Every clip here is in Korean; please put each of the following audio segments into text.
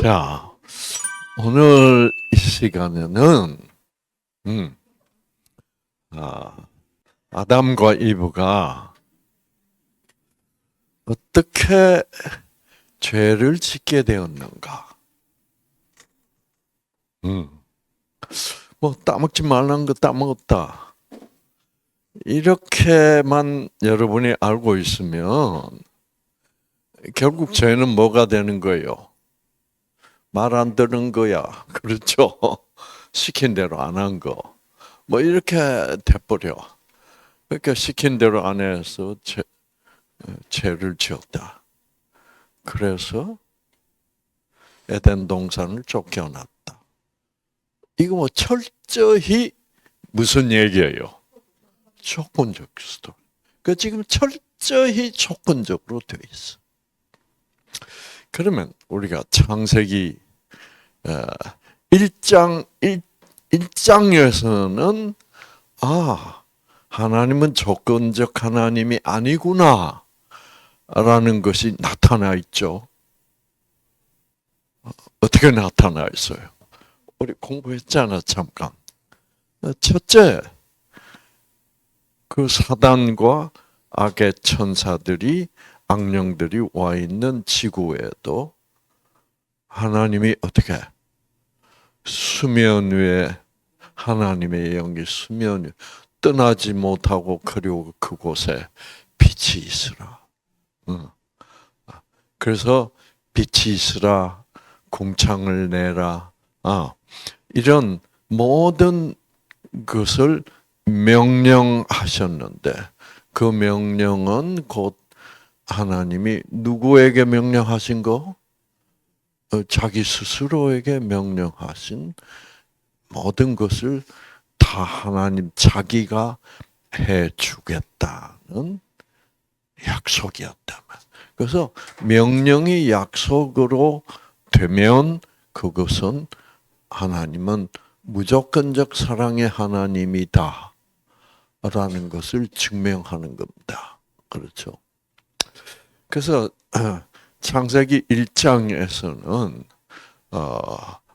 자, 오늘 이 시간에는 아, 아담과 이브가 어떻게 죄를 짓게 되었는가? 뭐 따먹지 말라는 거 따먹었다. 이렇게만 여러분이 알고 있으면 결국 죄는 뭐가 되는 거예요? 말 안 듣는 거야. 그렇죠? 시킨 대로 안 한 거. 뭐 이렇게 돼버려. 그러니까 시킨 대로 안 해서 죄를 지었다. 그래서 에덴 동산을 쫓겨났다. 이거 뭐 철저히 무슨 얘기예요? 조건적 스토리. 그 지금 철저히 조건적으로 되어 있어. 그러면 우리가 창세기 1장 1장에서는 하나님은 조건적 하나님이 아니구나 라는 것이 나타나 있죠. 어떻게 나타나 있어요? 우리 공부했잖아, 잠깐. 첫째, 그 사단과 악의 천사들이, 악령들이 와 있는 지구에도 하나님이 어떻게 수면 위에 하나님의 영이 수면 위에 떠나지 못하고 그리고 그곳에 빛이 있으라. 그래서 빛이 있으라, 궁창을 내라. 이런 모든 것을 명령하셨는데 그 명령은 곧 하나님이 누구에게 명령하신 거? 자기 스스로에게 명령하신 모든 것을 다 하나님 자기가 해주겠다는 약속이었다면. 그래서 명령이 약속으로 되면 그것은 하나님은 무조건적 사랑의 하나님이다 라는 것을 증명하는 겁니다. 그렇죠? 그래서 창세기 1장에서는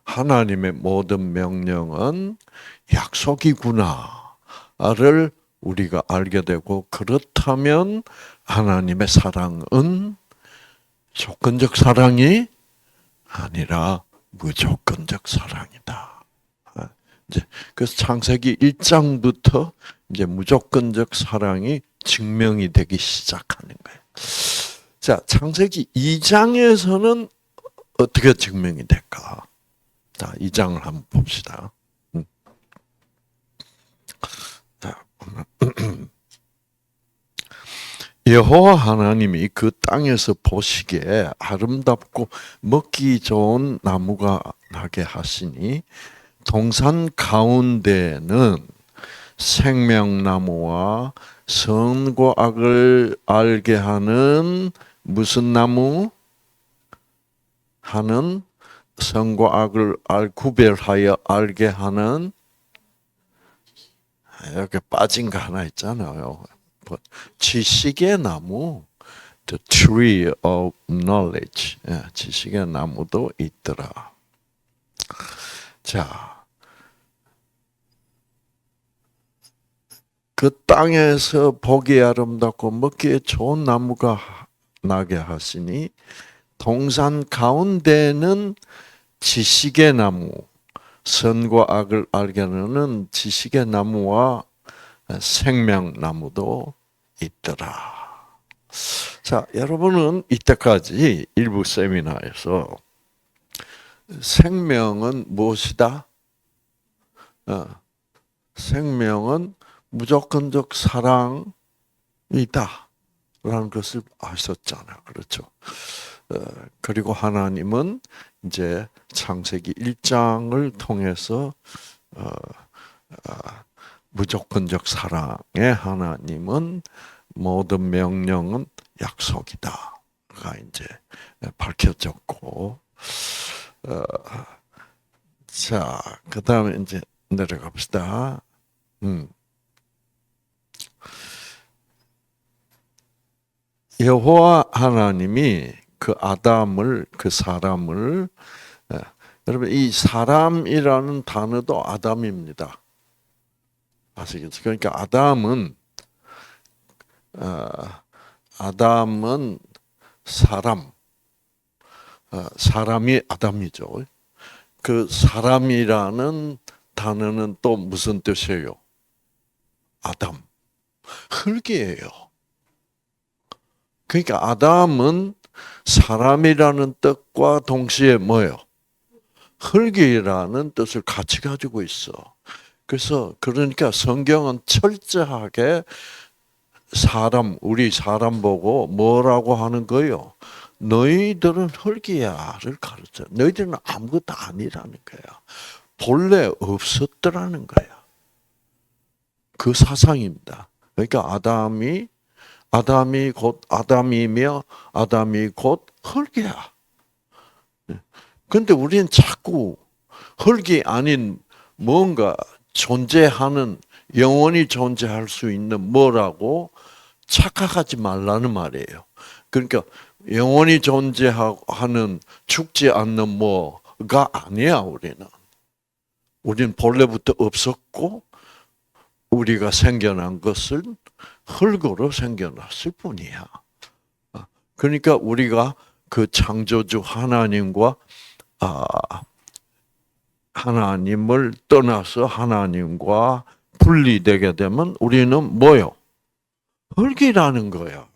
하나님의 모든 명령은 약속이구나를 우리가 알게 되고, 그렇다면 하나님의 사랑은 조건적 사랑이 아니라 무조건적 사랑이다. 이제 그래서 창세기 1장부터 이제 무조건적 사랑이 증명이 되기 시작하는 거예요. 자, 창세기 2장에서는 어떻게 증명이 될까? 자, 2장을 한번 봅시다. 여호와 하나님이 그 땅에서 보시기에 아름답고 먹기 좋은 나무가 나게 하시니 동산 가운데에는 생명나무와 선과 악을 알게 하는 무슨 나무? 하는 선과 악을 구별하여 알게 하는, 여기 빠진 거 하나 있잖아요. 지식의 나무, the tree of knowledge. 지식의 나무도 있더라. 자, 그 땅에서 보기 아름답고 먹기에 좋은 나무가 나게 하시니 동산 가운데는 지식의 나무, 선과 악을 알게 하는 지식의 나무와 생명나무도 있더라. 자, 여러분은 이때까지 일부 세미나에서 생명은 무엇이다? 생명은 무조건적 사랑이다 라는 것을 아셨잖아요. 그렇죠? 그리고 하나님은 이제 창세기 1장을 통해서 무조건적 사랑의 하나님은 모든 명령은 약속이다가 이제 밝혀졌고, 자, 그 다음에 이제 내려갑시다. 여호와 하나님이 그 아담을, 그 사람을 예. 여러분 이 사람이라는 단어도 아담입니다. 아시겠죠? 그러니까 아담은 사람, 사람이 아담이죠. 그 사람이라는 단어는 또 무슨 뜻이에요? 아담, 흙이에요. 그러니까 아담은 사람이라는 뜻과 동시에 뭐예요? 흙이라는 뜻을 같이 가지고 있어. 그래서 그러니까 성경은 철저하게 우리 사람 보고 뭐라고 하는 거예요? 너희들은 흙이야를 가르쳐. 너희들은 아무것도 아니라는 거야. 본래 없었더라는 거야. 그 사상입니다. 그러니까 아담이 곧 아담이며 아담이 곧 흙이야. 근데 우리는 자꾸 흙이 아닌 뭔가 존재하는, 영원히 존재할 수 있는 뭐라고 착각하지 말라는 말이에요. 그러니까 영원히 존재하는 죽지 않는 뭐가 아니야, 우리는. 우리는 본래부터 없었고 우리가 생겨난 것은 흙으로 생겨났을 뿐이야. 그러니까 우리가 그 창조주 하나님과 하나님을 떠나서 하나님과 분리되게 되면 우리는 뭐요? 흙이라는 거야.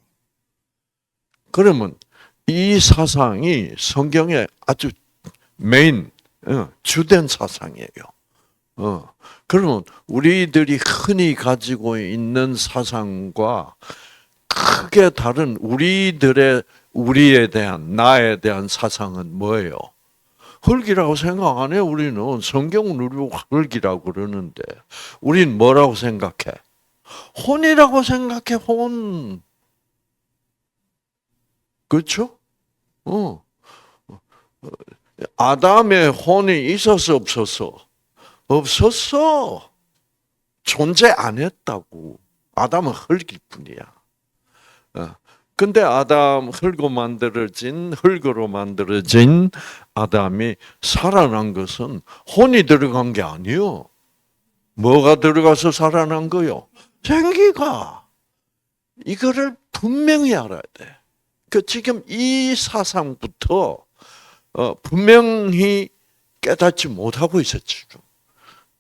그러면 이 사상이 성경의 아주 메인, 주된 사상이에요. 그러면 우리들이 흔히 가지고 있는 사상과 크게 다른 우리에 대한, 나에 대한 사상은 뭐예요? 흙이라고 생각 안 해요, 우리는. 성경은 우리를 흙이라고 그러는데. 우린 뭐라고 생각해? 혼이라고 생각해, 혼. 그렇죠? 아담의 혼이 있어서 없었어? 없었어. 존재 안 했다고. 아담은 흙일 뿐이야. 근데 흙으로 만들어진 아담이 살아난 것은 혼이 들어간 게 아니요. 뭐가 들어가서 살아난 거요? 생기가. 이거를 분명히 알아야 돼. 지금 이 사상부터 분명히 깨닫지 못하고 있어, 지금.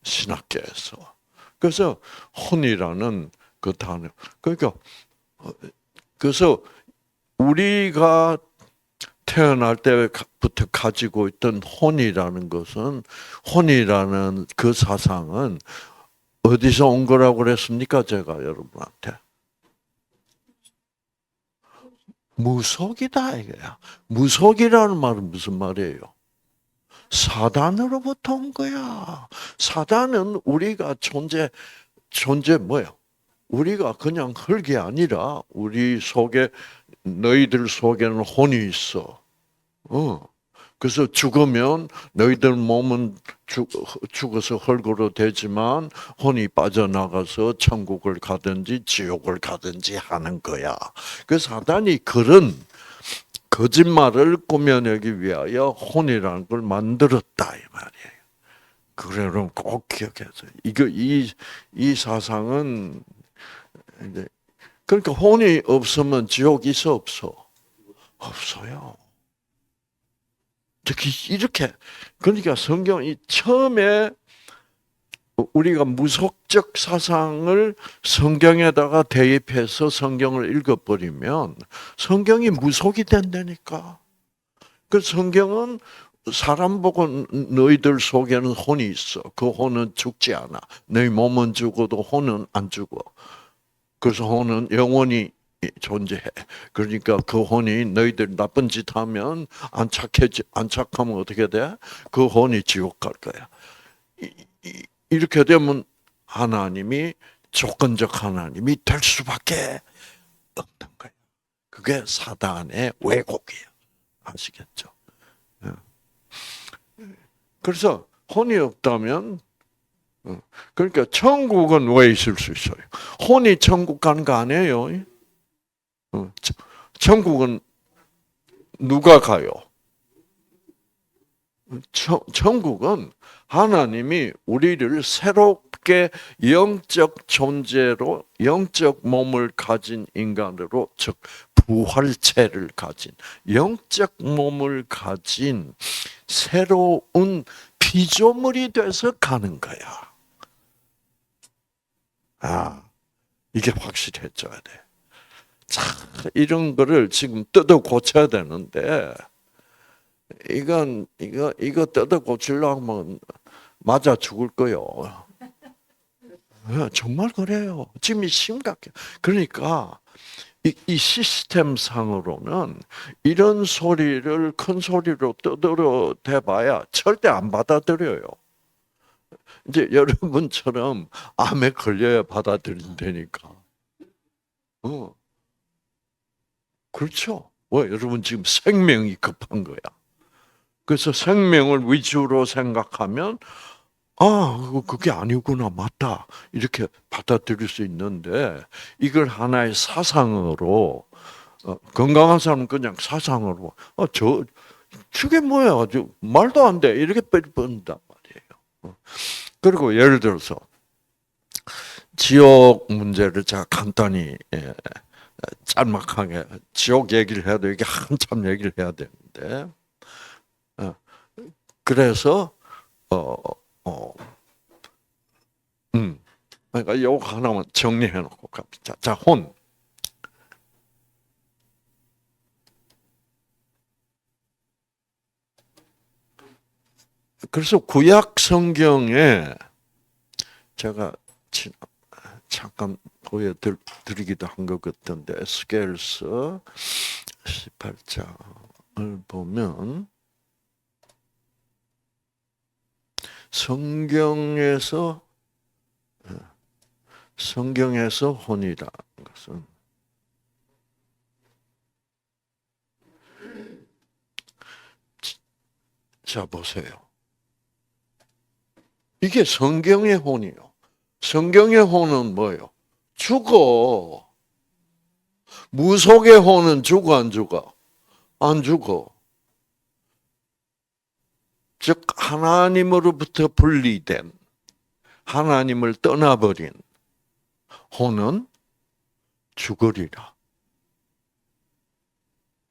신학계에서. 그래서 혼이라는 그 단어. 그래서 우리가 태어날 때부터 가지고 있던 혼이라는 그 사상은 어디서 온 거라고 그랬습니까? 제가 여러분한테. 무속이다 이거야. 무속이라는 말은 무슨 말이에요? 사단으로부터 온 거야. 사단은 우리가 존재 뭐예요? 우리가 그냥 흙이 아니라 너희들 속에는 혼이 있어. 그래서 죽으면 너희들 몸은 죽어서 흙으로 되지만 혼이 빠져나가서 천국을 가든지 지옥을 가든지 하는 거야. 그 사단이 그런 거짓말을 꾸며내기 위하여 혼이라는 걸 만들었다 이 말이에요. 그래는 꼭 기억해서 이 사상은 이제 그러니까 혼이 없으면 지옥 있어 없어? 없어요. 특히 이렇게 그러니까 성경이 처음에 우리가 무속적 사상을 성경에다가 대입해서 성경을 읽어버리면 성경이 무속이 된다니까. 그 성경은 사람 보고 너희들 속에는 혼이 있어. 그 혼은 죽지 않아. 너희 몸은 죽어도 혼은 안 죽어. 그래서 혼은 영원히 존재해. 그러니까 그 혼이 너희들 나쁜 짓 하면 안 착하면 어떻게 돼? 그 혼이 지옥 갈 거야. 이렇게 되면 하나님이 조건적 하나님이 될 수밖에 없는 거예요. 그게 사단의 왜곡이에요. 아시겠죠? 그래서 혼이 없다면 그러니까 천국은 왜 있을 수 있어요? 혼이 천국 가는 거 아니에요. 천국은 누가 가요? 천국은 하나님이 우리를 새롭게 영적 존재로, 영적 몸을 가진 인간으로, 즉 부활체를 가진, 영적 몸을 가진 새로운 피조물이 돼서 가는 거야. 이게 확실해져야 돼. 자, 이런 거를 지금 뜯어 고쳐야 되는데, 이거 뜯어 고치려고 하면 맞아 죽을 거요. 정말 그래요. 지금 심각해. 그러니까 이 시스템 상으로는 이런 소리를 큰 소리로 떠들어 대봐야 절대 안 받아들여요. 이제 여러분처럼 암에 걸려야 받아들인다니까. 그렇죠. 왜? 여러분 지금 생명이 급한 거야. 그래서 생명을 위주로 생각하면 그게 아니구나, 맞다. 이렇게 받아들일 수 있는데, 이걸 하나의 사상으로, 건강한 사람은 그냥 사상으로, 저게 뭐야. 말도 안 돼. 이렇게 뻔뻔단 말이에요. 그리고 예를 들어서, 지옥 문제를 제가 간단히, 짤막하게, 지옥 얘기를 해도 이게 한참 얘기를 해야 되는데, 그래서, 그러니까 요거 하나만 정리해 놓고 갑시다. 자, 혼. 그래서 구약 성경에 제가 잠깐 보여드리기도 한 것 같은데, 에스겔서 18장을 보면, 성경에서 혼이라는 것은 자 보세요. 이게 성경의 혼이요. 성경의 혼은 뭐예요? 죽어. 무속의 혼은 죽어 안 죽어? 안 죽어. 즉 하나님으로부터 분리된, 하나님을 떠나버린 혼은 죽으리라.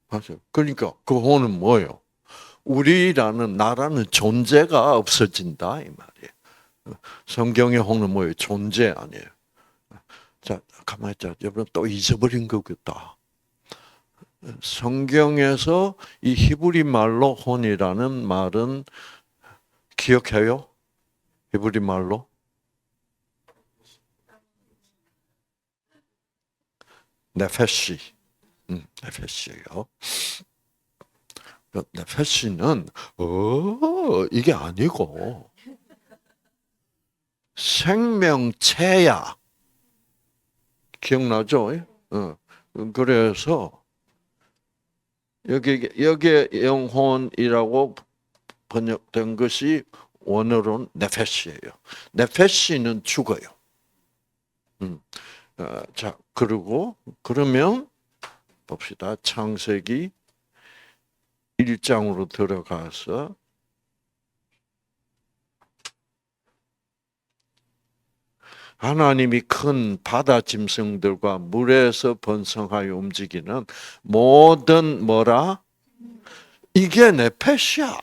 맞아요. 그러니까 그 혼은 뭐예요? 우리라는 나라는 존재가 없어진다 이 말이에요. 성경의 혼은 뭐예요? 존재 아니에요. 자, 가만히 있자. 여러분 또 잊어버린 거겠다. 성경에서 이 히브리 말로 혼이라는 말은 기억해요? 히브리 말로? 네페시. 네페시예요. 네페시는 이게 아니고 생명체야. 기억나죠? 그래서 여기에 영혼이라고 번역된 것이 원어로는 네페시예요. 네페시는 죽어요. 자, 그러면 봅시다. 창세기 1장으로 들어가서 하나님이 큰 바다 짐승들과 물에서 번성하여 움직이는 모든 뭐라? 이게 네페시야.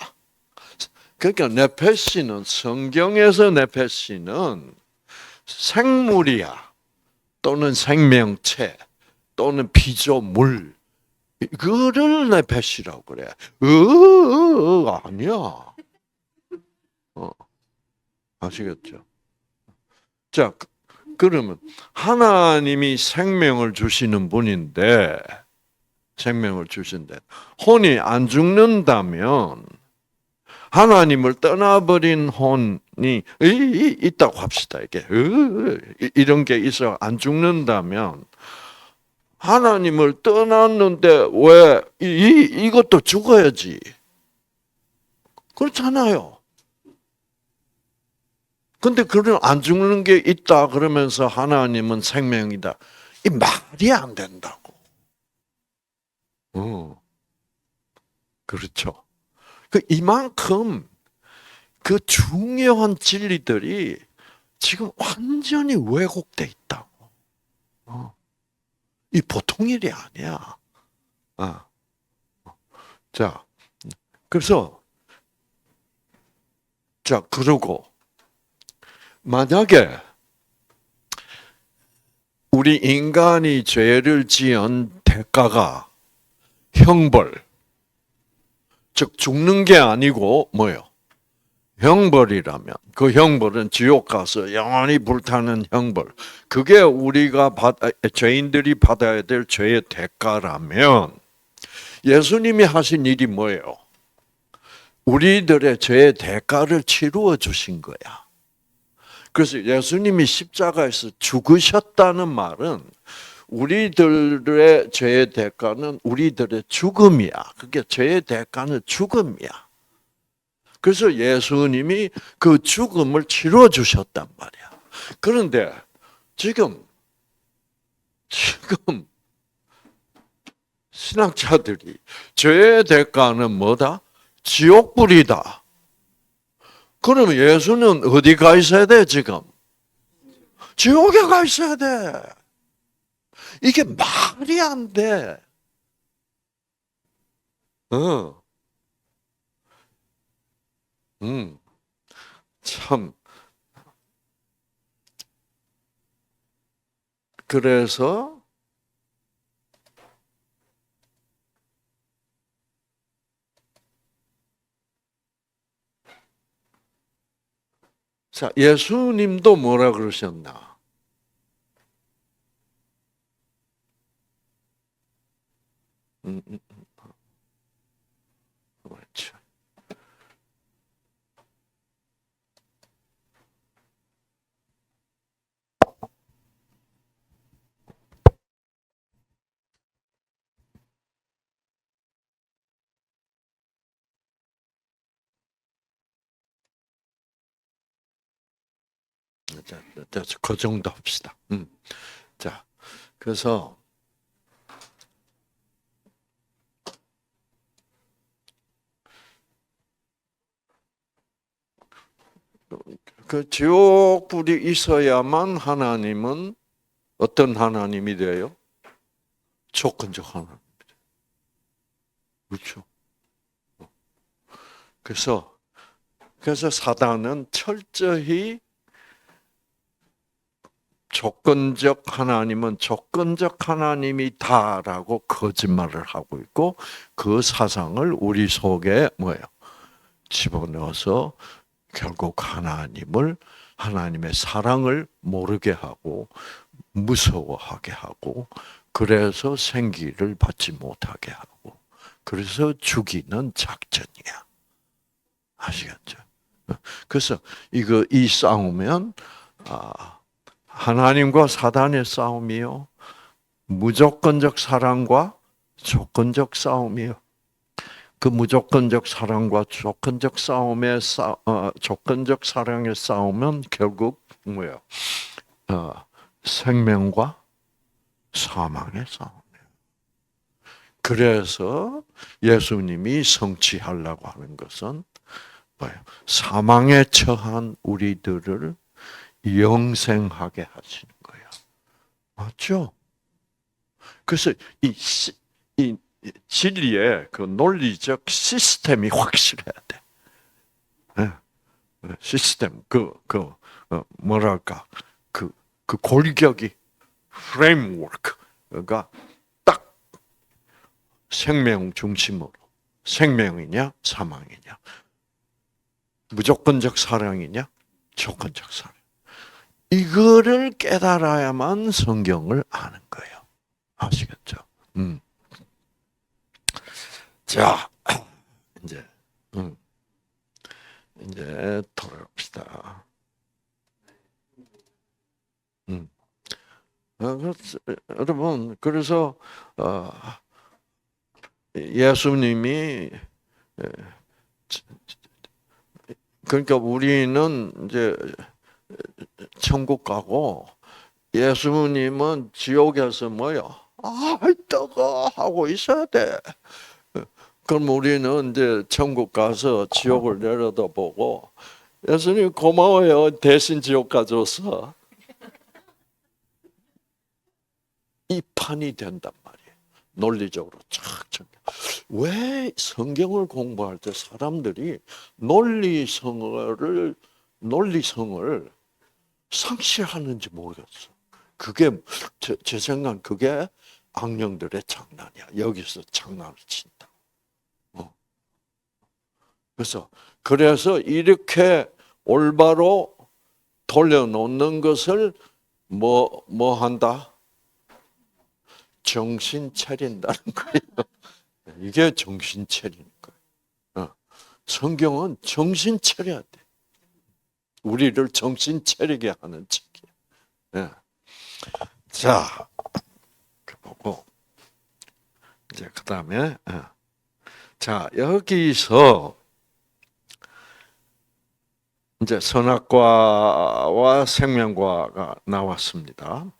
그러니까 네페시는 성경에서 네페시는 생물이야. 또는 생명체 또는 피조물. 그를 네페시라고 그래. 아니야. 아시겠죠? 자, 그러면 하나님이 생명을 주시는 분인데, 혼이 안 죽는다면 하나님을 떠나버린 혼이 있다고 합시다. 이게 이런 게 있어 안 죽는다면 하나님을 떠났는데 왜 이것도 죽어야지? 그렇잖아요. 근데 그런 안 죽는 게 있다 그러면서 하나님은 생명이다. 이 말이 안 된다고. 그렇죠. 이만큼 그 중요한 진리들이 지금 완전히 왜곡돼 있다고. 이 보통 일이 아니야. 자, 그래서 그러고 만약에 우리 인간이 죄를 지은 대가가 형벌, 즉 죽는 게 아니고 뭐요? 형벌이라면 그 형벌은 지옥 가서 영원히 불타는 형벌. 그게 우리가 죄인들이 받아야 될 죄의 대가라면 예수님이 하신 일이 뭐예요? 우리들의 죄의 대가를 치루어 주신 거야. 그래서 예수님이 십자가에서 죽으셨다는 말은 우리들의 죄의 대가는 우리들의 죽음이야. 그게 죄의 대가는 죽음이야. 그래서 예수님이 그 죽음을 치러 주셨단 말이야. 그런데 지금 신학자들이 죄의 대가는 뭐다? 지옥불이다. 그러면 예수는 어디 가 있어야 돼, 지금? 지옥에 가 있어야 돼. 이게 말이 안 돼. 참. 그래서 자, 예수님도 뭐라 그러셨나? 그렇죠. 자, 그 정도 합시다. 자, 그래서 그 지옥불이 있어야만 하나님은 어떤 하나님이 돼요? 조건적 하나님. 그렇죠. 그래서 사단은 철저히 조건적 하나님은 조건적 하나님이다라고 거짓말을 하고 있고 그 사상을 우리 속에 뭐예요? 집어넣어서 결국 하나님의 사랑을 모르게 하고 무서워하게 하고 그래서 생기를 받지 못하게 하고 그래서 죽이는 작전이야. 아시겠죠? 그래서 이 싸우면 하나님과 사단의 싸움이요. 무조건적 사랑과 조건적 싸움이요. 그 무조건적 사랑과 조건적 조건적 사랑의 싸움은 결국 뭐예요? 생명과 사망의 싸움이에요. 그래서 예수님이 성취하려고 하는 것은 뭐예요? 사망에 처한 우리들을 영생하게 하시는 거예요. 맞죠? 그래서 이 진리의 그 논리적 시스템이 확실해야 돼. 시스템, 뭐랄까, 그 골격이, 프레임워크가 딱 생명 중심으로, 생명이냐, 사망이냐, 무조건적 사랑이냐, 조건적 사랑. 이거를 깨달아야만 성경을 아는 거예요. 아시겠죠? 자, 이제 돌아갑시다. 여러분, 그래서 예수님이 그러니까 우리는 이제 천국 가고 예수님은 지옥에서 뭐요? 뜨거 하고 있어야 돼. 그럼 우리는 이제 천국 가서 지옥을 내려다보고 예수님 고마워요. 대신 지옥 가져서 이 판이 된단 말이에요. 논리적으로 착착. 왜 성경을 공부할 때 사람들이 논리성을 상실하는지 모르겠어. 그게 제 생각 그게 악령들의 장난이야. 여기서 장난을 친다. 그래서 이렇게 올바로 돌려놓는 것을 뭐 한다? 정신 차린다는 거예요. 이게 정신 차리는 거예요. 성경은 정신 차려야 돼. 우리를 정신 차리게 하는 책이에요. 자, 보고 이제 그 다음에 자 여기서 이제 선악과와 생명과가 나왔습니다.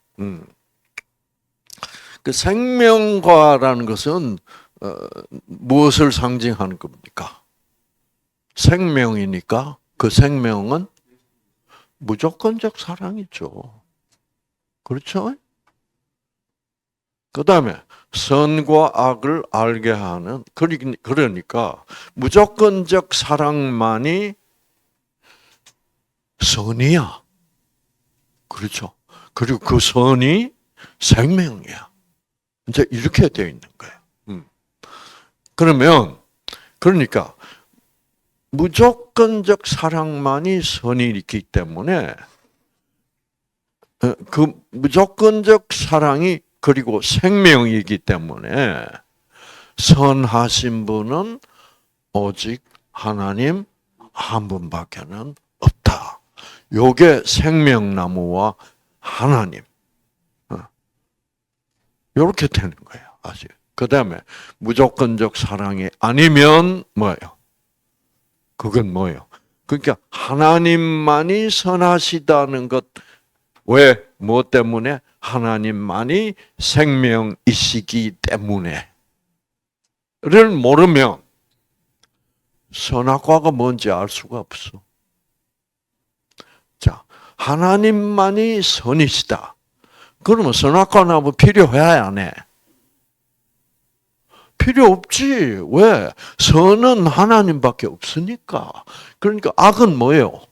그 생명과라는 것은 무엇을 상징하는 겁니까? 생명이니까 그 생명은 무조건적 사랑이죠. 그렇죠? 그 다음에 선과 악을 알게 하는, 그러니까 무조건적 사랑만이 선이야. 그렇죠? 그리고 그 선이 생명이야. 이제 이렇게 되어 있는 거예요. 그러니까 무조건적 사랑만이 선이 있기 때문에 그 무조건적 사랑이 그리고 생명이기 때문에 선하신 분은 오직 하나님 한 분밖에는 없다. 요게 생명나무와 하나님. 이렇게 되는 거예요. 아직. 그 다음에 무조건적 사랑이 아니면 뭐예요? 그건 뭐예요? 그러니까 하나님만이 선하시다는 것. 왜? 무엇 때문에? 하나님만이 생명이시기 때문에. 를 모르면 선악과가 뭔지 알 수가 없어. 자, 하나님만이 선이시다. 그러면 선악과 나무 필요해, 안 해? 필요 없지. 왜? 선은 하나님밖에 없으니까. 그러니까 악은 뭐예요?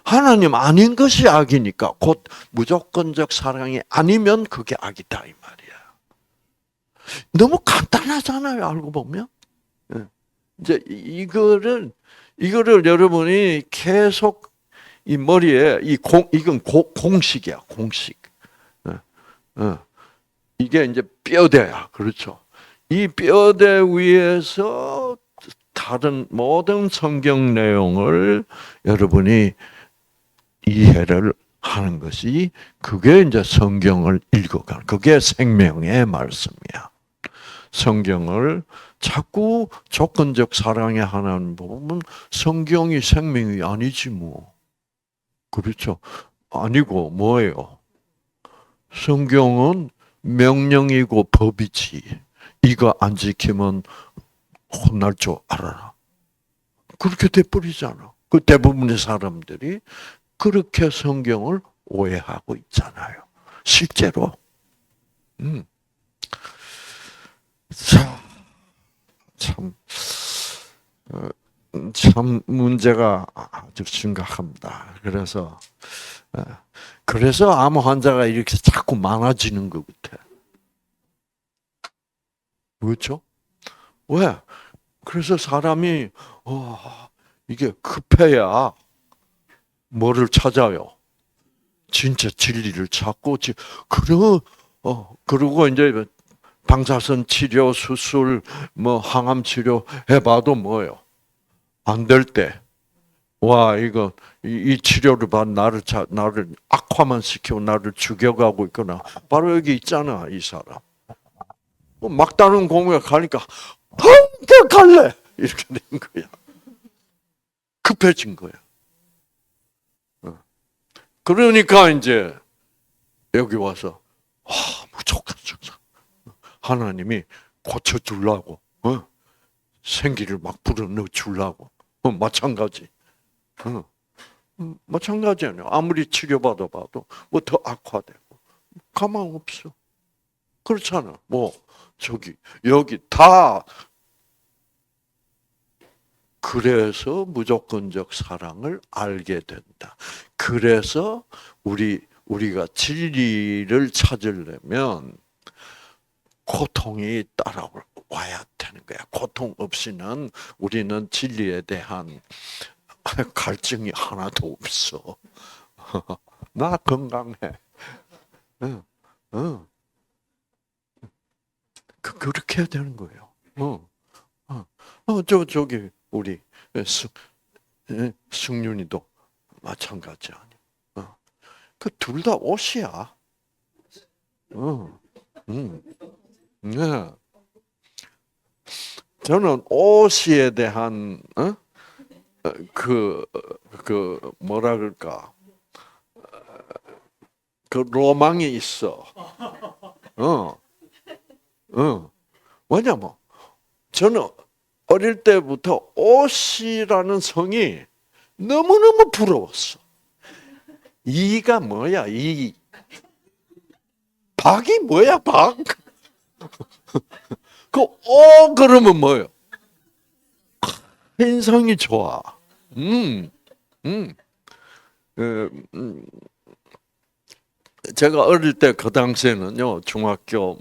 하나님 아닌 것이 악이니까 곧 무조건적 사랑이 아니면 그게 악이다 이 말이야. 너무 간단하잖아요. 알고 보면. 이제 이거를 여러분이 계속 이 머리에 이건 공식이야. 공식. 이게 이제 뼈대야. 그렇죠? 이 뼈대 위에서 다른 모든 성경 내용을 여러분이 이해를 하는 것이 그게 이제 성경을 읽어가는 그게 생명의 말씀이야. 성경을 자꾸 조건적 사랑의 하나님 보면 성경이 생명이 아니지 뭐. 그렇죠? 아니고 뭐예요? 성경은 명령이고 법이지. 이거 안 지키면 혼날 줄 알아라. 그렇게 돼버리잖아. 그 대부분의 사람들이 그렇게 성경을 오해하고 있잖아요. 실제로. 자, 참 문제가 아주 심각합니다. 그래서 암 환자가 이렇게 자꾸 많아지는 것 같아. 그렇죠? 왜? 그래서 사람이 이게 급해야 뭐를 찾아요? 진짜 진리를 찾고 그리고 이제 방사선 치료, 수술, 뭐 항암 치료 해봐도 뭐예요? 안 될 때, 이거 이 치료를 받 나를 악화만 시키고 나를 죽여가고 있거나 바로 여기 있잖아 이 사람. 막다른 공부에 가니까 함께 갈래 이렇게 된 거야. 급해진 거야. 그러니까 이제 여기 와서 무조건 하나님이 고쳐주려고 생기를 막 불어넣어 주려고. 마찬가지. 마찬가지 아니야. 아무리 치료받아 봐도 뭐 더 악화되고 가망 없어. 그렇잖아. 뭐 여기 다. 그래서 무조건적 사랑을 알게 된다. 그래서 우리가 진리를 찾으려면 고통이 따라와야 되는 거야. 고통 없이는 우리는 진리에 대한 갈증이 하나도 없어. 나 건강해. 응, 응. 그렇게 해야 되는 거예요. 저기 우리 승윤이도 마찬가지 아니야. 그 둘 다 옷이야. 네. 저는 옷에 대한 뭐라 그럴까 그 로망이 있어. 왜냐면 저는 어릴 때부터 옷이라는 성이 너무너무 부러웠어. 이가 뭐야, 이. 박이 뭐야, 박? 그러면 뭐예요? 인상이 좋아. 음, 음. 제가 어릴 때 그 당시에는요, 중학교,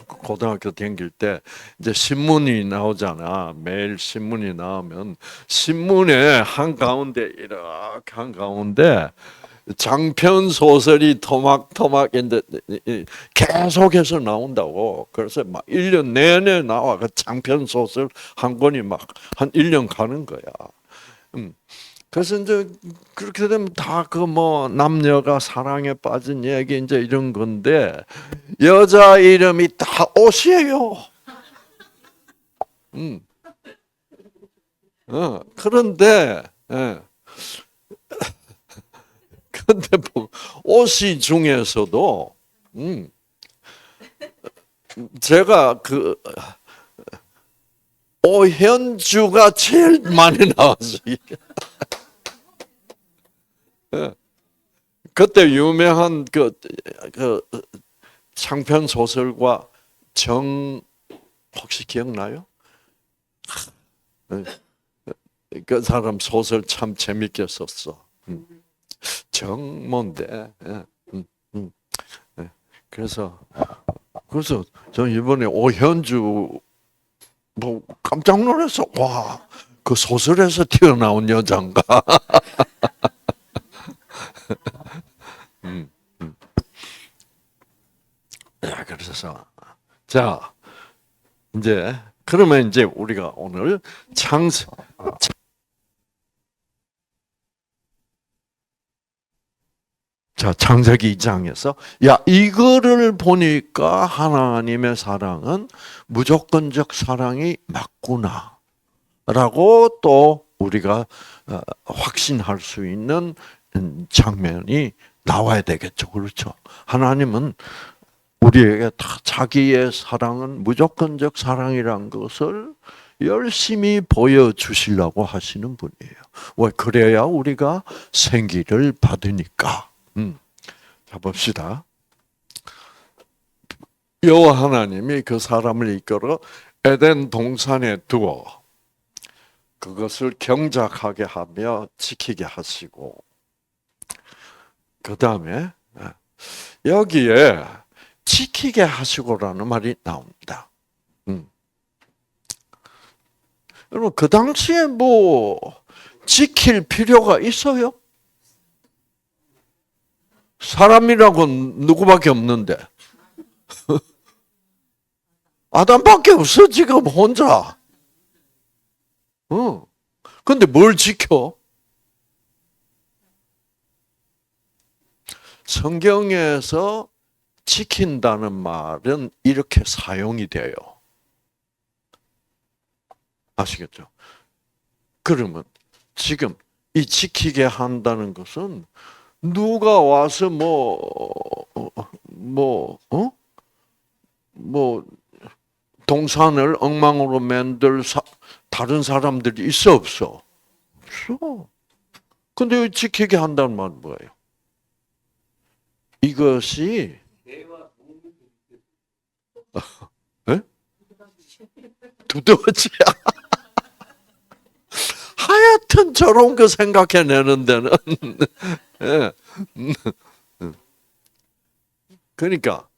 고등학교 다닐 때 이제 신문이 나오잖아. 매일 신문이 나오면 신문의 한가운데 이렇게 한가운데 장편 소설이 토막토막 이제 계속해서 나온다고. 그래서 막 1년 내내 나와. 그 장편 소설 한 권이 막 한 1년 가는 거야. 그래서 이제 그렇게 되면 다 남녀가 사랑에 빠진 얘기 이제 이런 건데 여자 이름이 다 옷이에요. 그런데 근데 뭐 옷이 중에서도 제가 오현주가 제일 많이 나왔어요. 그때 유명한 장편 소설가 혹시 기억나요? 그 사람 소설 참 재밌게 썼어. 정mon데. 그래서 저 이번에 오현주 깜짝 놀랐어. 와, 그 소설에서 튀어나온 여잔가? 그래서 자 이제 그러면 이제 우리가 오늘 창세기 2장에서 이거를 보니까 하나님의 사랑은 무조건적 사랑이 맞구나라고 또 우리가 확신할 수 있는 장면이 나와야 되겠죠. 그렇죠? 하나님은 우리에게 다 자기의 사랑은 무조건적 사랑이란 것을 열심히 보여주시려고 하시는 분이에요. 왜? 그래야 우리가 생기를 받으니까. 자, 봅시다. 여호와 하나님이 그 사람을 이끌어 에덴 동산에 두어 그것을 경작하게 하며 지키게 하시고, 그 다음에 여기에 지키게 하시고라는 말이 나옵니다. 여러분, 그 당시에 지킬 필요가 있어요? 사람이라고 누구밖에 없는데. 아담밖에 없어, 지금 혼자. 근데 뭘 지켜? 성경에서 지킨다는 말은 이렇게 사용이 돼요. 아시겠죠? 그러면 지금 이 지키게 한다는 것은 누가 와서 동산을 엉망으로 만들 다른 사람들이 있어 없어? 없어. 근데 지키게 한다는 말은 뭐예요? 이것이 에? 두더지야. 하여튼 저런 거 생각해내는 데는 예. 그러니까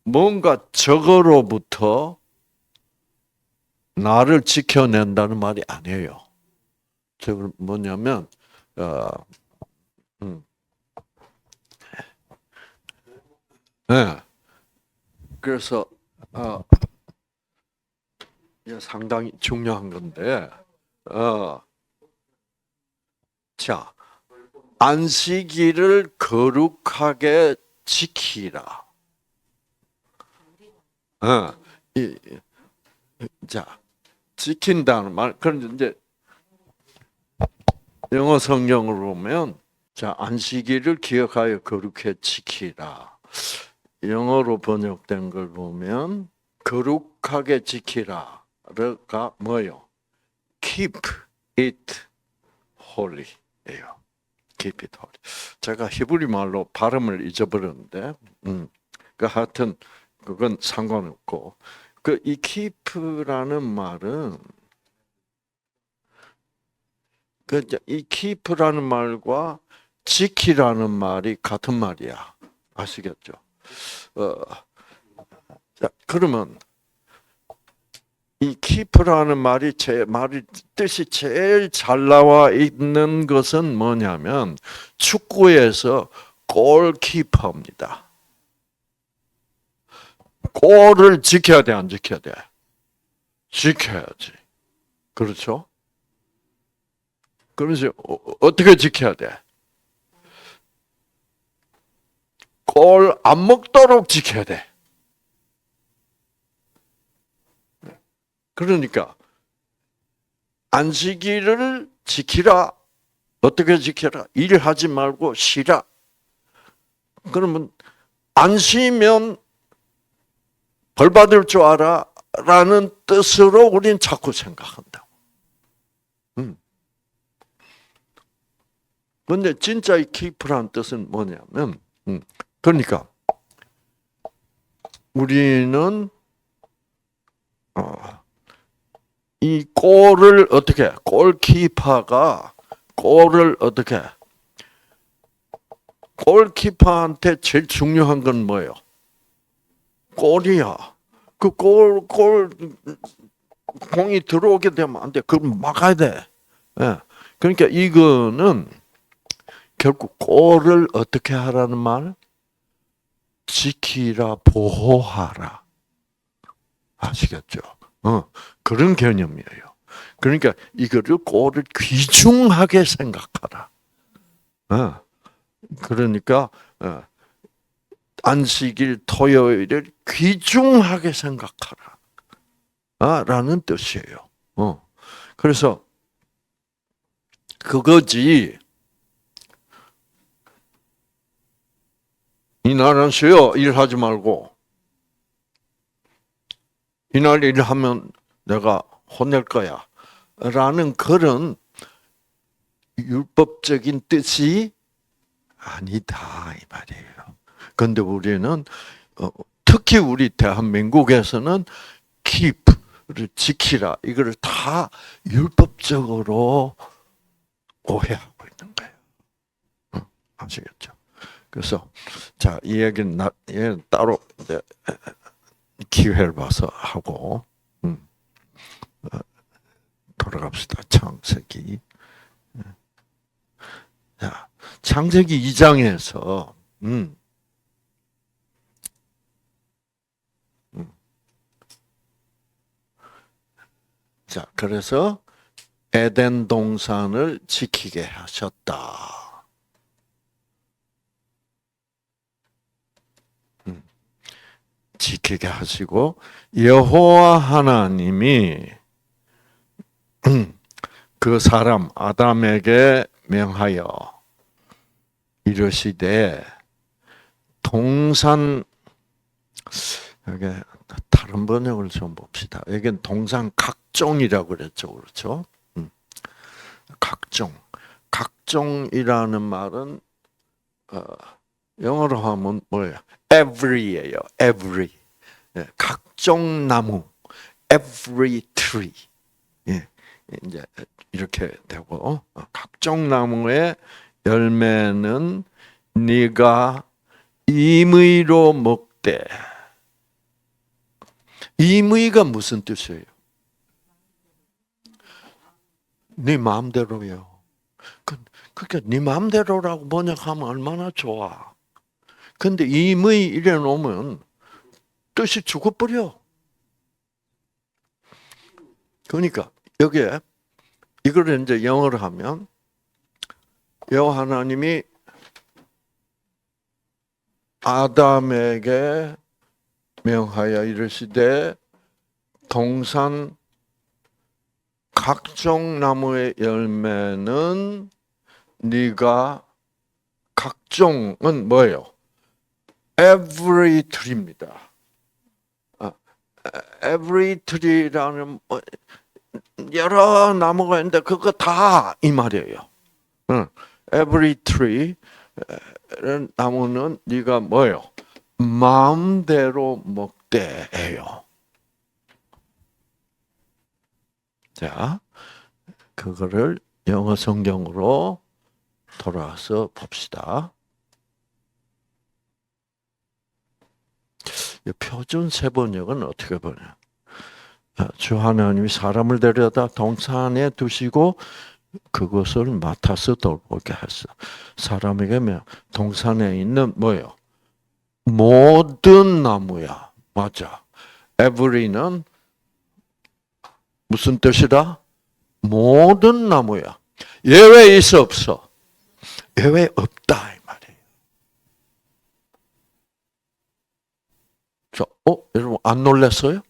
뭔가 적으로부터 나를 지켜낸다는 말이 아니에요. 저 뭐냐면 음. 네. 그래서 이게 상당히 중요한 건데, 자 안식일을 거룩하게 지키라. 자 지킨다는 말, 그런데 이제 영어 성경으로 보면 자 안식일을 기억하여 거룩해 지키라. 영어로 번역된 걸 보면 거룩하게 지키라가 뭐요? Keep it holy예요. Keep it holy. 제가 히브리 말로 발음을 잊어버렸는데, 그 하여튼 그건 상관없고, 그 이 keep라는 말은 이 keep라는 말과 지키라는 말이 같은 말이야. 아시겠죠? 자, 그러면 이 keep라는 말이 뜻이 제일 잘 나와 있는 것은 뭐냐면 축구에서 골키퍼입니다. 골을 지켜야 돼, 안 지켜야 돼? 지켜야지. 그렇죠? 그래서 어떻게 지켜야 돼? 골 안 먹도록 지켜야 돼. 그러니까 안식일을 지키라. 어떻게 지켜라? 일하지 말고 쉬라. 그러면 안 쉬면 벌 받을 줄 알아 라는 뜻으로 우리는 자꾸 생각한다고. 그런데 진짜 이 keep라는 뜻은 뭐냐면 그러니까 우리는 이 골을 어떻게 골키퍼가 골을 어떻게 골키퍼한테 제일 중요한 건 뭐예요? 골이야. 그 공이 들어오게 되면 안 돼. 그걸 막아야 돼. 예. 그러니까 이거는 결국 골을 어떻게 하라는 말? 지키라, 보호하라. 아시겠죠? 그런 개념이에요. 그러니까 이거를 골을 귀중하게 생각하라. 그러니까 안식일 토요일을 귀중하게 생각하라. 라는 뜻이에요. 그래서 그거지. 이날은 쉬어. 일하지 말고. 이날 일하면 내가 혼낼 거야. 라는 그런 율법적인 뜻이 아니다 이 말이에요. 그런데 우리는 특히 우리 대한민국에서는 keep를 지키라 이거를 다 율법적으로 오해하고 있는 거예요. 아시겠죠? 그래서 자, 이 얘기는 따로 이제 기회를 봐서 하고 돌아갑시다. 창세기. 자, 창세기 2장에서 자, 그래서 에덴 동산을 지키게 하셨다. 지키게 하시고 여호와 하나님이 그 사람 아담에게 명하여 이르시되 동산 여기 다른 다른 번역을 좀 봅시다. 여기는 동산 각종이라고 그랬죠, 그렇죠? 각종. 각종이라는 말은 영어로 하면 뭐예요? Every예요. Every. 예, 각종 나무. Every tree. 예, 이제 이렇게 되고 각종 나무의 열매는 네가 임의로 먹되. 임의가 무슨 뜻이에요? 네 마음대로요. 그러니까 네 마음대로라고 번역하면 얼마나 좋아. 근데 임의 이래 놓으면 뜻이 죽어버려. 그러니까 여기에 이걸 이제 영어로 하면 여호와 하나님이 아담에게 명하여 이르시되 동산 각종 나무의 열매는 네가 각종은 뭐예요? Every tree입니다. Every tree라는 여러 나무가 있는데 그거 다 이 말이에요. Every tree 나무는 네가 뭐예요? 마음대로 먹되 해요. 자, 그거를 영어 성경으로 돌아와서 봅시다. 표준 세번역은 어떻게 보냐? 주 하나님이 사람을 데려다 동산에 두시고 그것을 맡아서 돌보게 했어. 사람에게 동산에 있는 뭐예요? 모든 나무야. 맞아. every는 무슨 뜻이다? 모든 나무야. 예외 있어 없어? 예외 없다 이 말이에요. 자, 여러분 안 놀랐어요?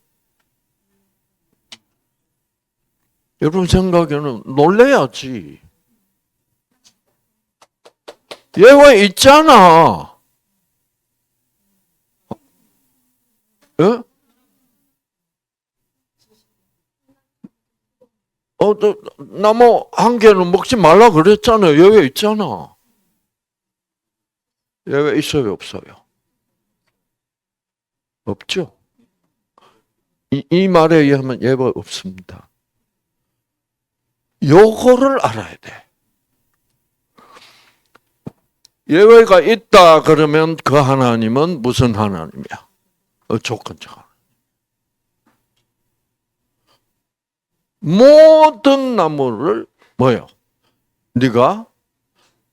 여러분 생각에는 놀래야지. 예외 있잖아. 예? 나무 한 개는 먹지 말라 그랬잖아요. 예외 있잖아. 예외 있어요, 없어요? 없죠. 이 말에 의하면 예외 없습니다. 요거를 알아야 돼. 예외가 있다 그러면 그 하나님은 무슨 하나님이야? 조건적 하나님. 모든 나무를 뭐요? 네가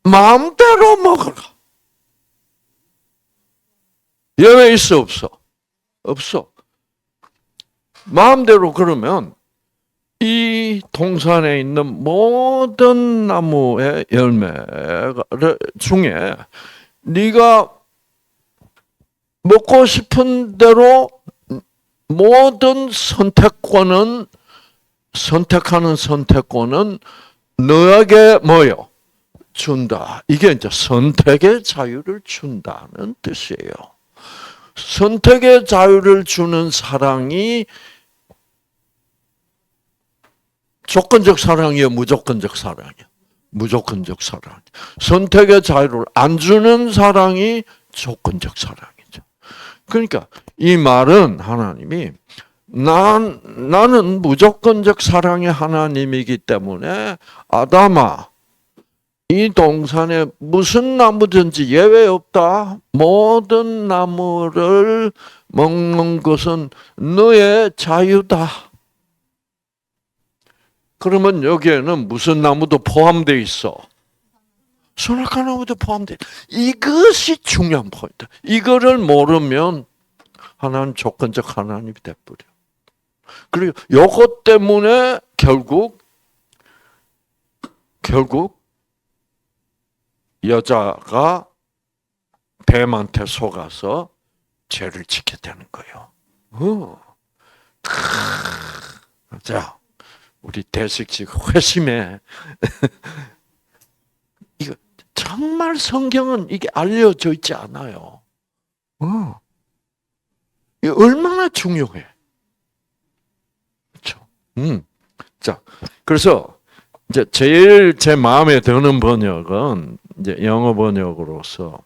마음대로 먹어라. 예외 있어 없어? 없어. 마음대로 그러면 이 동산에 있는 모든 나무의 열매 중에 네가 먹고 싶은 대로 모든 선택하는 선택권은 너에게 뭐요? 준다. 이게 이제 선택의 자유를 준다는 뜻이에요. 선택의 자유를 주는 사랑이 조건적 사랑이에요, 무조건적 사랑이에요? 무조건적 사랑. 선택의 자유를 안 주는 사랑이 조건적 사랑이죠. 그러니까 이 말은 하나님이 나는 무조건적 사랑의 하나님이기 때문에 아담아, 이 동산에 무슨 나무든지 예외 없다. 모든 나무를 먹는 것은 너의 자유다. 그러면 여기에는 무슨 나무도 포함되어 있어? 선악과 나무도 포함되어 있다. 이것이 중요한 포인트. 이거를 모르면 하나님 조건적 하나님이 돼버려. 그리고 이것 때문에 결국 여자가 뱀한테 속아서 죄를 짓게 되는 거예요. 자, 우리 대식식 회심에 이거 정말 성경은 이게 알려져 있지 않아요. 이게 얼마나 중요해. 자, 그래서 이제 제일 제 마음에 드는 번역은 이제 영어 번역으로서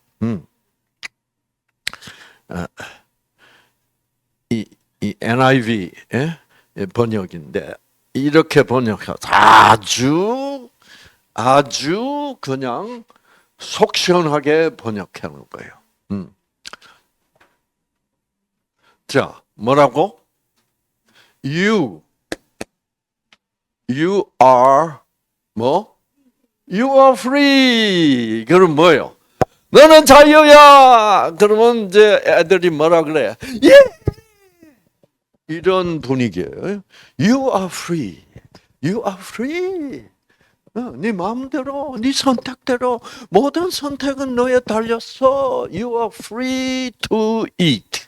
이 NIV 번역인데 이렇게 번역해서 아주 그냥 속 시원하게 번역해 놓은 거예요. 자, 뭐라고? You are 뭐? You are free. 그럼 뭐요? 너는 자유야. 그러면 이제 애들이 뭐라 그래? 예. 이런 분위기예요. You are free. You are free. 네 마음대로, 네 선택대로 모든 선택은 너에 달렸어. You are free to eat.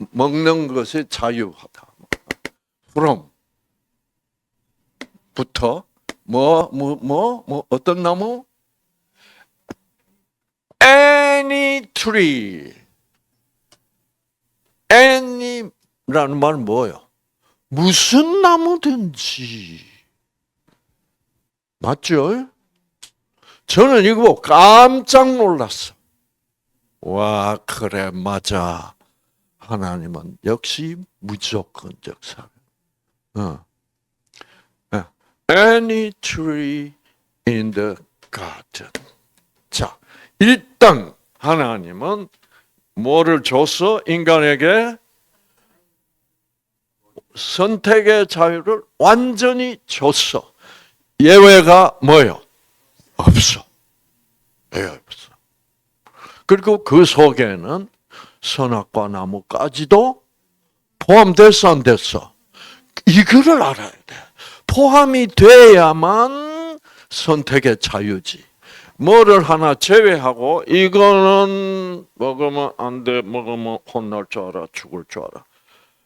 먹는 것이 자유하다. From 부터 뭐 어떤 나무? Any tree. Any라는 말은 뭐예요? 무슨 나무든지. 맞죠? 저는 이거 보고 깜짝 놀랐어. 와, 그래, 맞아. 하나님은 역시 무조건적 사랑. Any tree in the garden. 자, 일단 하나님은 뭐를 줬어? 인간에게 선택의 자유를 완전히 줬어. 예외가 뭐예요? 없어. 예외 없어. 그리고 그 속에는 선악과 나무까지도 포함됐어, 안 됐어? 이거를 알아야 돼. 포함이 돼야만 선택의 자유지. 뭐를 하나 제외하고 이거는 먹으면 안 돼, 먹으면 혼날 줄 알아, 죽을 줄 알아.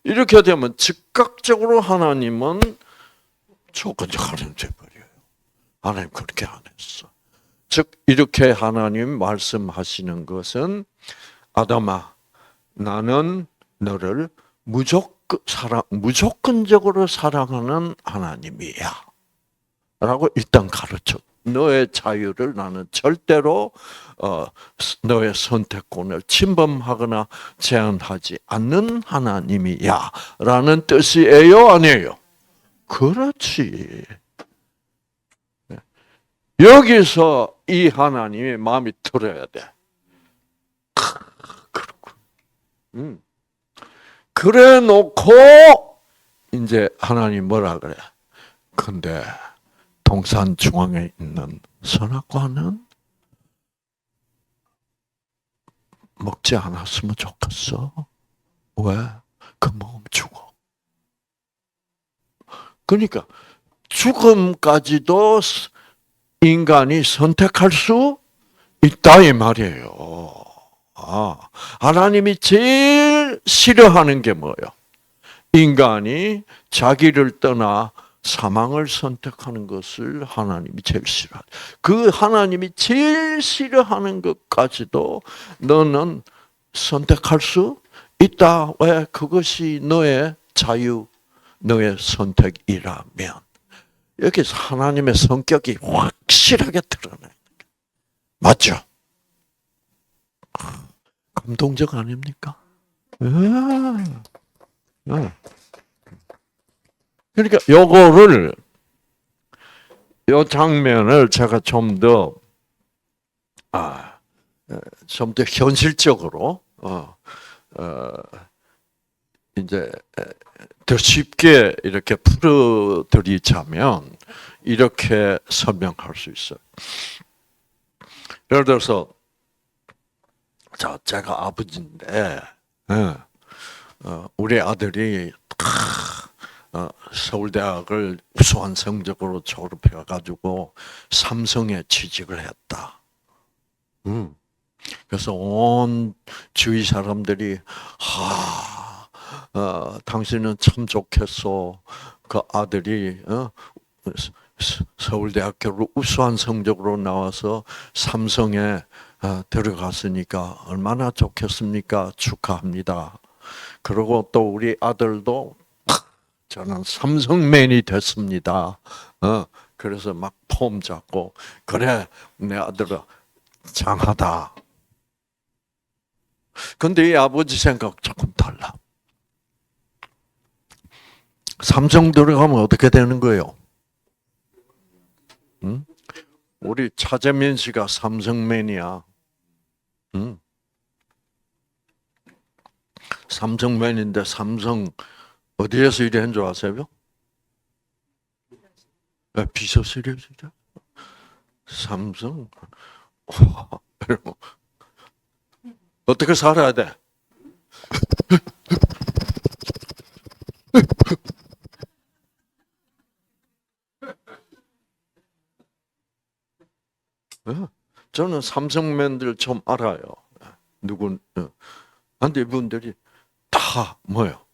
이렇게 되면 즉각적으로 하나님은 조건적 하나님 돼버려요. 하나님 그렇게 안 했어. 즉 이렇게 하나님 말씀하시는 것은 아담아, 나는 너를 무조건적으로 사랑하는 하나님이야. 라고 일단 가르쳐. 너의 자유를 나는 절대로 너의 선택권을 침범하거나 제한하지 않는 하나님이야. 라는 뜻이에요, 아니에요? 그렇지. 여기서 이 하나님의 마음이 들어야 돼. 그렇군. 그래 놓고 이제 하나님 뭐라 그래? 근데 동산 중앙에 있는 선악과는 먹지 않았으면 좋겠어. 왜? 그 먹으면 죽어. 그러니까 죽음까지도 인간이 선택할 수 있다 이 말이에요. 하나님이 제일 싫어하는 게 뭐예요? 인간이 자기를 떠나 사망을 선택하는 것을 하나님이 제일 싫어하는. 그 하나님이 제일 싫어하는 것까지도 너는 선택할 수 있다. 왜? 그것이 너의 자유, 너의 선택이라면. 여기서 하나님의 성격이 확실하게 드러나요. 맞죠? 감동적 아닙니까? 그러니까 요거를 요 장면을 제가 좀 더 현실적으로 이제 더 쉽게 이렇게 풀어드리자면 이렇게 설명할 수 있어요. 예를 들어서 자, 제가 아버지인데 우리 아들이 서울대학을 우수한 성적으로 졸업해가지고 삼성에 취직을 했다. 그래서 온 주위 사람들이 당신은 참 좋겠어. 그 아들이 서울대학교로 우수한 성적으로 나와서 삼성에 들어갔으니까 얼마나 좋겠습니까? 축하합니다. 그리고 또 우리 아들도 저는 삼성맨이 됐습니다. 그래서 막 폼 잡고 그래 내 아들아 장하다. 근데 이 아버지 생각 조금 달라. 삼성 들어가면 어떻게 되는 거예요? 응? 우리 차재민 씨가 삼성맨이야. 응? 삼성맨인데 삼성 어디에서 일한 줄 아세요? 비서실에서 삼성. 어떻게 살아야 돼? 저는 삼성맨들 좀 알아요. 누군? 근데 이분들이 다 뭐요?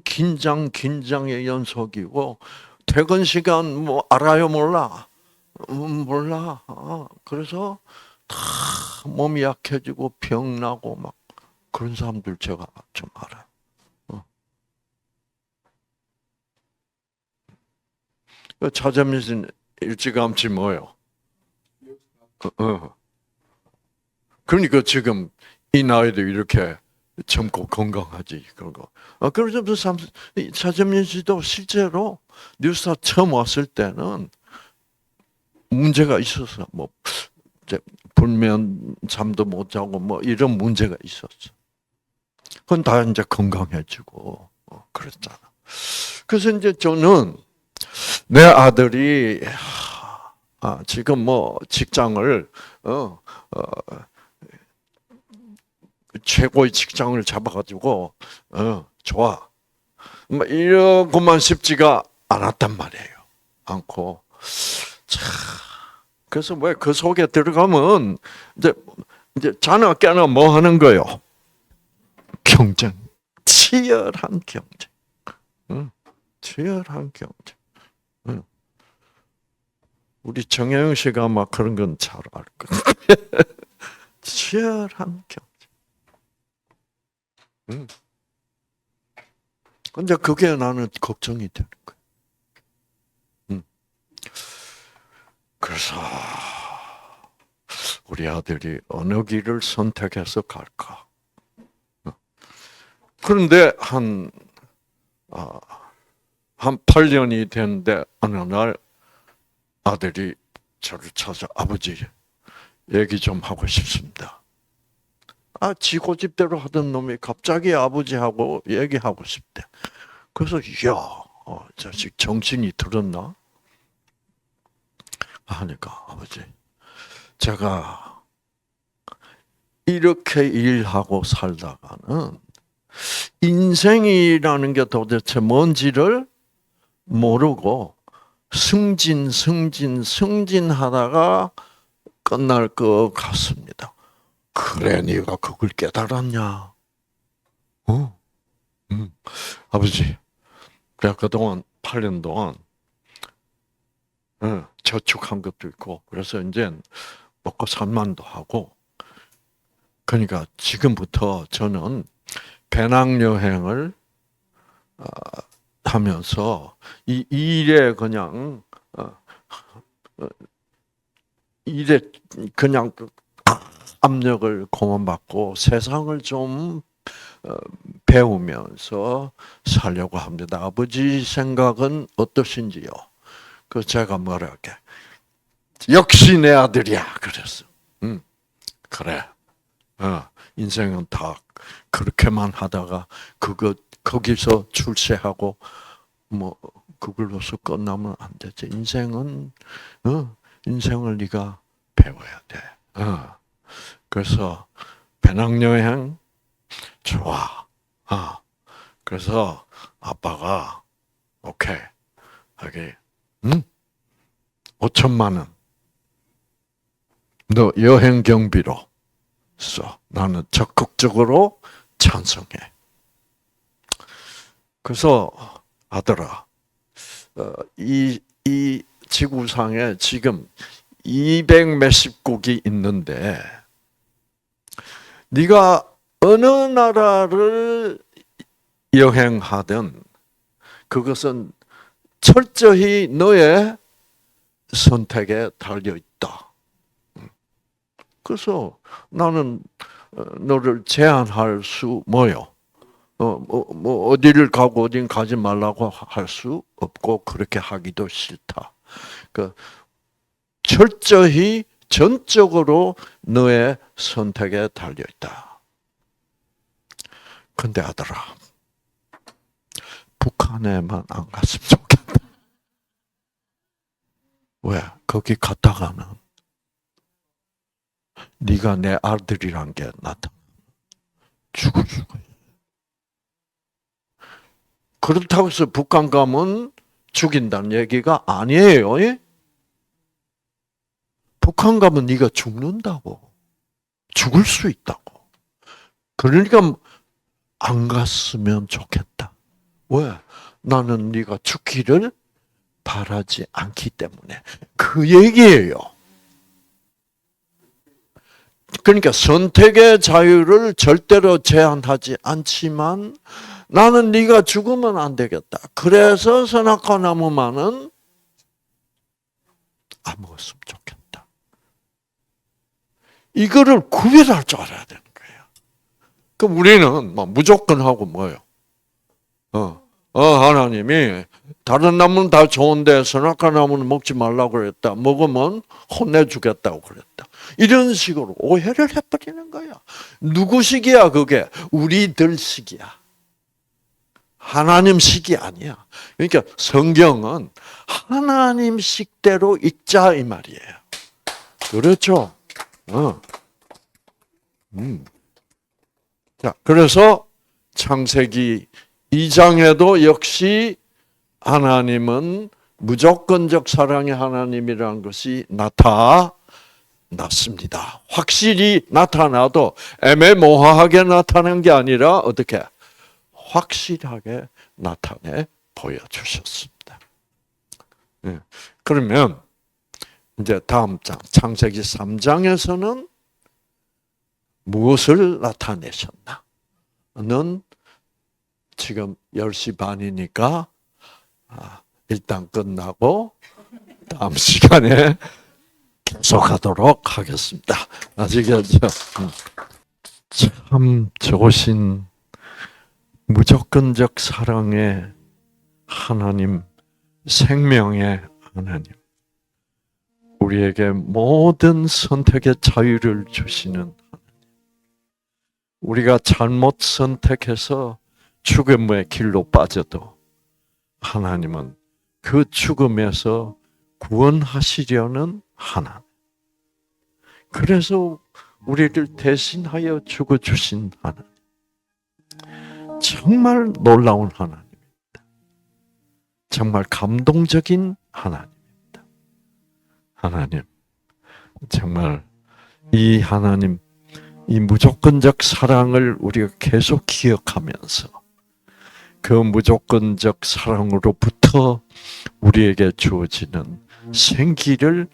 긴장의 연속이고 퇴근 시간 뭐 알아요 몰라? 몰라. 그래서 다 몸이 약해지고 병 나고 막 그런 사람들 제가 좀 알아요. 차재민 씨는 일찌감치 뭐요? 그러니까 지금 이 나이도 이렇게 젊고 건강하지 그런 거. 그래서 차재민 씨도 실제로 뉴스타 처음 왔을 때는 문제가 있었어. 뭐 불면 잠도 못 자고 뭐 이런 문제가 있었어. 그건 다 이제 건강해지고 그랬잖아. 그래서 이제 저는 내 아들이 지금 뭐 직장을 최고의 직장을 잡아가지고 좋아. 뭐 이러고만 싶지가 않았단 말이에요. 않고 그래서 왜 그 속에 들어가면 이제 자나 깨나 뭐 하는 거요? 경쟁, 치열한 경쟁, 치열한 경쟁. 우리 정혜영 씨가 막 그런 건 잘 알 거예요. 치열한 경쟁. 근데 그게 나는 걱정이 되는 거예요. 그래서 우리 아들이 어느 길을 선택해서 갈까? 그런데 한 8년이 됐는데 어느 날 아들이 저를 찾아 아버지 얘기 좀 하고 싶습니다. 지 고집대로 하던 놈이 갑자기 아버지하고 얘기하고 싶대. 그래서 자식 정신이 들었나? 하니까 아버지 제가 이렇게 일하고 살다가는 인생이라는 게 도대체 뭔지를 모르고 승진하다가 끝날 것 같습니다. 그래, 네가 그걸 깨달았냐? 아버지, 내가 그동안 8년 동안 저축한 것도 있고, 그래서 이제 먹고 살만도 하고, 그러니까 지금부터 저는 배낭여행을 하면서 이 일에 그냥 일에 그냥 압력을 고만받고 세상을 좀 배우면서 살려고 합니다. 아버지 생각은 어떠신지요? 그 제가 뭐라 할게. 역시 내 아들이야. 그랬어. 그래. 인생은 다 그렇게만 하다가 거기서 출세하고 뭐 그걸로서 끝나면 안 되지. 인생을 네가 배워야 돼. 그래서 배낭여행 좋아. 그래서 아빠가 오케이 하게 5천만 원 너 여행 경비로 써. 나는 적극적으로 찬성해. 그래서 아들아, 이 지구상에 지금 200 몇십 국이 있는데 네가 어느 나라를 여행하든 그것은 철저히 너의 선택에 달려 있다. 그래서 나는 너를 제한할 수 뭐요? 어디를 가고 어딘 가지 말라고 할 수 없고 그렇게 하기도 싫다. 그 철저히 전적으로 너의 선택에 달려 있다. 근데 아들아, 북한에만 안 갔으면 좋겠다. 왜? 거기 갔다가는 네가 내 아들이란 게 나타나 죽을 수가 있어. 그렇다고 해서 북한 가면 죽인다는 얘기가 아니에요. 예? 북한 가면 네가 죽는다고. 죽을 수 있다고. 그러니까 안 갔으면 좋겠다. 왜? 나는 네가 죽기를 바라지 않기 때문에. 그 얘기예요. 그러니까 선택의 자유를 절대로 제한하지 않지만 나는 네가 죽으면 안 되겠다. 그래서 선악과 나무만은 안 먹었으면 좋겠다. 이거를 구별할 줄 알아야 되는 거예요. 그럼 우리는 무조건 하고 뭐예요? 하나님이 다른 나무는 다 좋은데 선악과 나무는 먹지 말라고 그랬다. 먹으면 혼내주겠다고 그랬다. 이런 식으로 오해를 해버리는 거야. 누구식이야 그게? 우리들식이야. 하나님식이 아니야. 그러니까 성경은 하나님식대로 읽자 이 말이에요. 그렇죠? 자, 그래서 창세기 2장에도 역시 하나님은 무조건적 사랑의 하나님이라는 것이 나타났습니다. 확실히 나타나도 애매모호하게 나타난 게 아니라 어떻게? 확실하게 나타내 보여주셨습니다. 그러면 이제 다음 장 창세기 3장에서는 무엇을 나타내셨나? 는 지금 10시 반이니까 일단 끝나고 다음 시간에 계속하도록 하겠습니다. 아시겠죠? 참 좋으신 무조건적 사랑의 하나님, 생명의 하나님, 우리에게 모든 선택의 자유를 주시는 하나님. 우리가 잘못 선택해서 죽음의 길로 빠져도 하나님은 그 죽음에서 구원하시려는 하나님. 그래서 우리를 대신하여 죽어주신 하나님. 정말 놀라운 하나님입니다. 정말 감동적인 하나님입니다. 하나님, 정말 이 하나님, 이 무조건적 사랑을 우리가 계속 기억하면서 그 무조건적 사랑으로부터 우리에게 주어지는 생기를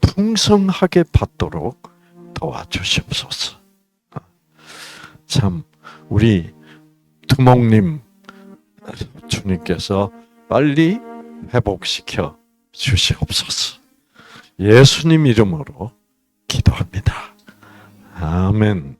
풍성하게 받도록 도와주시옵소서. 참 우리 두목님 주님께서 빨리 회복시켜 주시옵소서. 예수님 이름으로 기도합니다. 아멘.